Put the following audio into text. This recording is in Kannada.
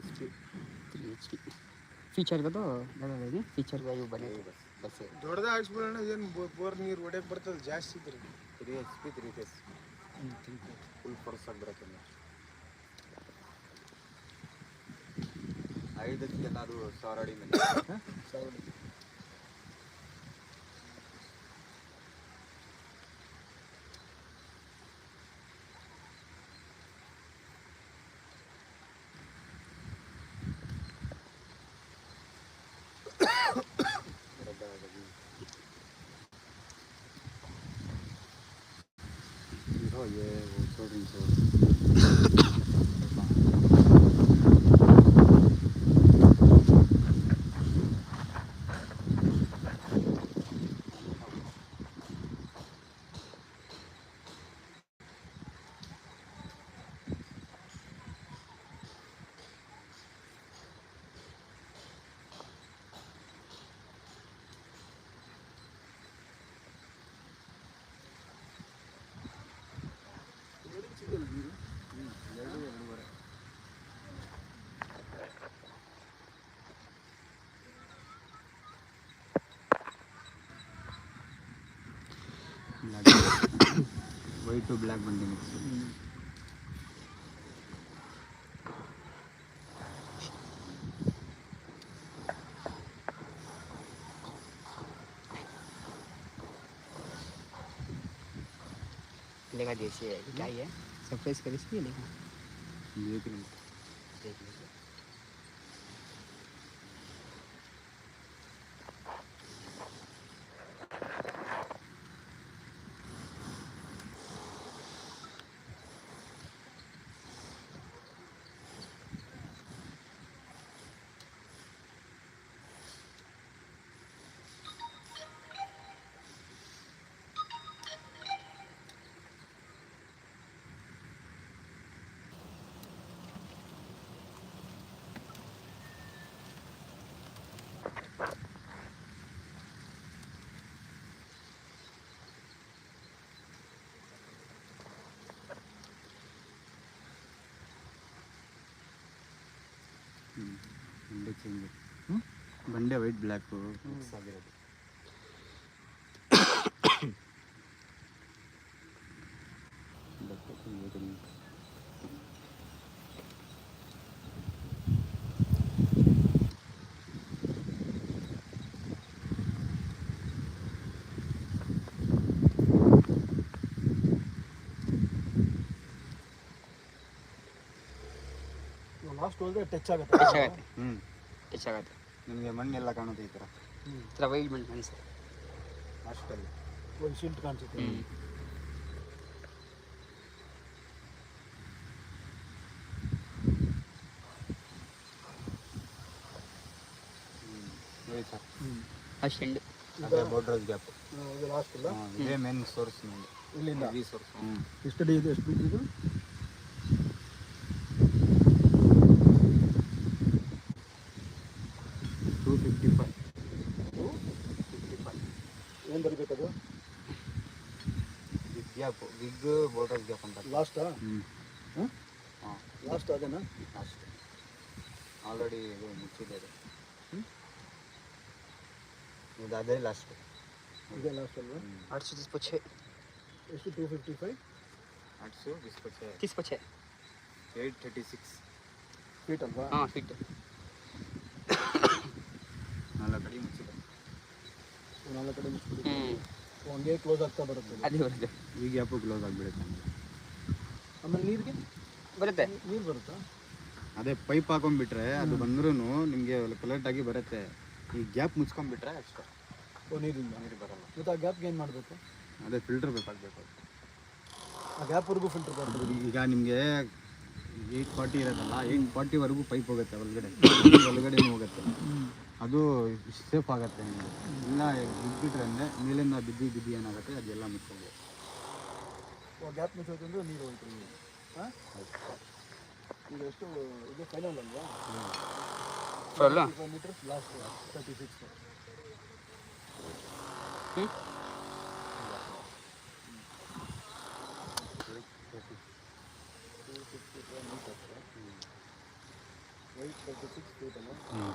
HP 3 HP ಫೀಚರ್ಗೆ ಅದು ಇದೆ ಫೀಚರ್ಗೆ ಇವು ಬಂದಿದೆ ಬಸ್ ದೊಡ್ಡದ ಹಾಕ್ಸ್ಬಿಡೋಣ ಏನು ಬೋರ್ ನೀರು ಹೊಡೆಯಕ್ಕೆ ಬರ್ತದೆ ಜಾಸ್ತಿ ಇದ್ರೆ 3 HP 3 ಫೇಸ್ ಫುಲ್ ಫೋರ್ಸ್ ಆಗಿ ಬರುತ್ತೆ 5 ಅದು 1000 ಅಡಿ ಮೇಲೆ 1000 ये वो छोड़ ವೈಟ್ ಟು ಬ್ಲ್ಯಾಕ್ ಬಂದಿ ಮಿಕ್ಸ್ लेगा जैसे है क्या है सरप्राइज कर इसलिए लेगा देख लो देख लीजिए ಬಂಡೆ ಚೇಂಜ್ ಬಂಡೆ ವೈಟ್ ಬ್ಲ್ಯಾಕು ಮಿಕ್ಸ್ ಆಗಿರೋದು ಲಾಸ್ಟ್ ಹೋದ್ರೆ ಟಚ್ ಆಗುತ್ತೆ ಟಚ್ ಆಗುತ್ತೆ ನಿಮಗೆ ಮಣ್ಣೆಲ್ಲ ಕಾಣುತ್ತೆ ಈ ಥರ ಥರ ವೈಲ್ಡ್ ಮಣ್ಣು ಅನಿಸುತ್ತೆ ಅಷ್ಟಲ್ಲಿ ಒಂದು ಶಿಲ್ಟ್ ಕಾಣಿಸುತ್ತೆ ನೋಡಿ ಸರ್ ಅಷ್ಟೆಂಡು ಅದೇ ಬೋರ್ಡ್ರಸ್ ಗ್ಯಾಪ್ ಇದು ಲಾಸ್ಟ್ ಇಲ್ಲ ಇದೇ ಮೇನ್ ಸೋರ್ಸ್ ನಿಮಗೆ ಇಲ್ಲಿಂದ ಈ ಸೋರ್ಸ್ ಎಷ್ಟು ಅಡಿ ಇದೆ ಎಷ್ಟು ಫೀಟ್ ಇದು 255 ಏನು ಬರಬೇಕದು ಬಿಗ್ ಗ್ಯಾಪ್ ಬಿಗ್ ಬೋರ್ಡ್ರಸ್ ಗ್ಯಾಪ್ ಅಂತ ಲಾಸ್ಟಾ ಹಾಂ ಲಾಸ್ಟ್ ಅದೇನಾ ಅಷ್ಟೇ ಆಲ್ರೆಡಿ ಇದು ಮುಚ್ಚಿದೆ ಇದು ಇದು ಅದೇ ಲಾಸ್ಟ್ ಇದೇ ಲಾಸ್ಟ್ ಅಲ್ವಾ 836 ಎಷ್ಟು 255 800 25 36 836 ಫೀಟ್ ಅಲ್ವಾ ಹಾಂ ಫಿಟ್ 4 ಕಡೆ ಮುಚ್ಚಿದೆ 4 ಕಡೆ ಮುಚ್ಚಿಬಿಡಿ ಹಂಗೆ ಕ್ಲೋಸ್ ಆಗ್ತಾ ಬರುತ್ತೆ ಅದೇ ಬರುತ್ತೆ ಈ ಗ್ಯಾಪು ಕ್ಲೋಸ್ ಆಗಿಬಿಡುತ್ತೆ ನಮಗೆ ಆಮೇಲೆ ನೀರಿಗೆ ಬರುತ್ತೆ ನೀರು ಬರುತ್ತಾ ಅದೇ ಪೈಪ್ ಹಾಕೊಂಡ್ಬಿಟ್ರೆ ಅದು ಬಂದ್ರೂ ನಿಮಗೆ ಕಲೆಕ್ಟಾಗಿ ಬರುತ್ತೆ ಈ ಗ್ಯಾಪ್ ಮುಚ್ಕೊಂಡ್ಬಿಟ್ರೆ ಅಷ್ಟೇ ಓ ನೀರಿಂದ ನೀರು ಬರಲ್ಲ ಮತ್ತು ಆ ಗ್ಯಾಪ್ಗೆ ಏನು ಮಾಡಬೇಕು ಅದೇ ಫಿಲ್ಟರ್ ಬೇಕಾಗಬೇಕು ಆ ಗ್ಯಾಪ್ವರೆಗೂ ಫಿಲ್ಟರ್ ಬರ್ತದೆ ಈಗ ನಿಮಗೆ 840 ಇರೋದಲ್ಲ 840ವರೆಗೂ ಪೈಪ್ ಹೋಗುತ್ತೆ ಒಳಗಡೆ ಹೋಗುತ್ತೆ ಅದು ಸೇಫ್ ಆಗುತ್ತೆ ನಿಮಗೆ ಇಲ್ಲ ಬಿದ್ದುಬಿಟ್ರೆ ಅಂದರೆ ಮೇಲಿಂದ ಬಿದ್ದು ಏನಾಗುತ್ತೆ ಅದೆಲ್ಲ ಮುಚ್ಕೋಬೋದು ಗ್ಯಾಪ್ ಮುಚ್ಚೋದು ಅಂದರೆ ನೀರು ಹೋಯ್ತು ಹಾಂ ಈಗ ಎಷ್ಟು ಇದು ಫೈನಲ್ ಅಲ್ವಾ full meters last 36 255 meters 36 feet ಅಲ್ಲ. ಹ್ಞೂ